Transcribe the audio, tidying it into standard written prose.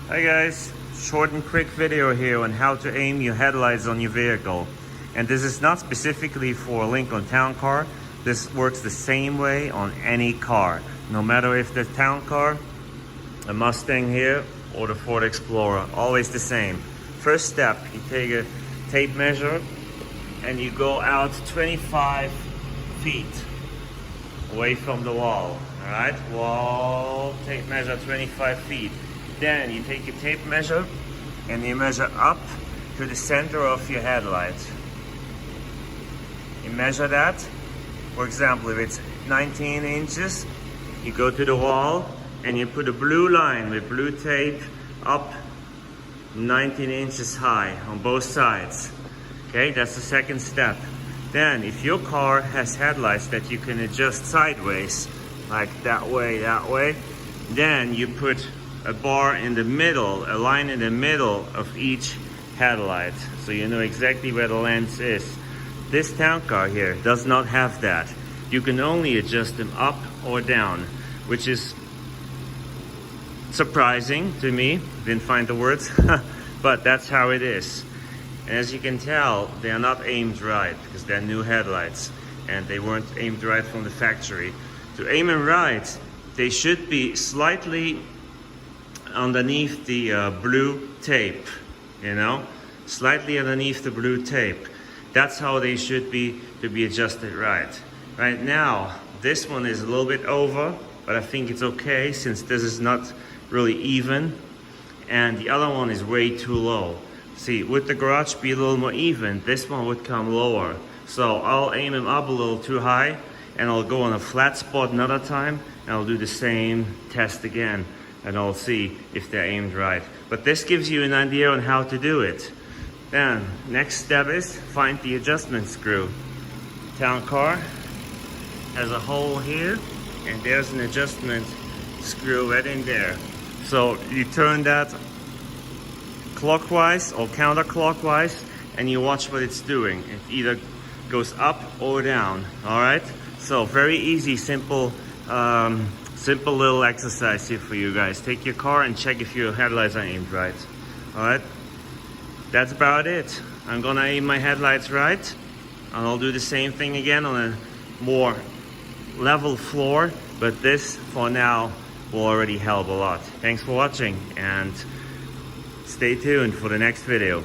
Hi guys, short and quick video here on how to aim your headlights on your vehicle. And this is not specifically for a Lincoln Town Car. This works the same way on any car, no matter if the Town Car, a Mustang here, or the Ford Explorer, always the same. First step, you take a tape measure and you go out 25 feet away from the wall. All right, wall, tape measure 25 feet. Then you take your tape measure and you measure up to the center of your headlight. You measure that. For example, if it's 19 inches, you go to the wall and you put a blue line with blue tape up 19 inches high on both sides. Okay, that's the second step. Then, if your car has headlights that you can adjust sideways, like that way, then you put a bar in the middle, a line in the middle of each headlight, so you know exactly where the lens is. This Town Car here does not have that. You can only adjust them up or down, which is surprising to me. Didn't find the words, but that's how it is. And as you can tell, they are not aimed right because they're new headlights and they weren't aimed right from the factory. To aim them right, they should be slightly underneath the blue tape, you know, slightly underneath the blue tape. That's how they should be to be adjusted right. Right now, this one is a little bit over, but I think it's okay since this is not really even, and the other one is way too low. See, would the garage be a little more even, this one would come lower. So I'll aim them up a little too high and I'll go on a flat spot another time and I'll do the same test again and I'll see if they're aimed right. But this gives you an idea on how to do it. Then, next step is find the adjustment screw. Town Car has a hole here and there's an adjustment screw right in there. So you turn that clockwise or counterclockwise and you watch what it's doing. It either goes up or down. All right, so very easy, simple little exercise here for you guys. Take your car and check if your headlights are aimed right. All right, that's about it. I'm gonna aim my headlights right and I'll do the same thing again on a more level floor, but this for now will already help a lot. Thanks for watching and stay tuned for the next video.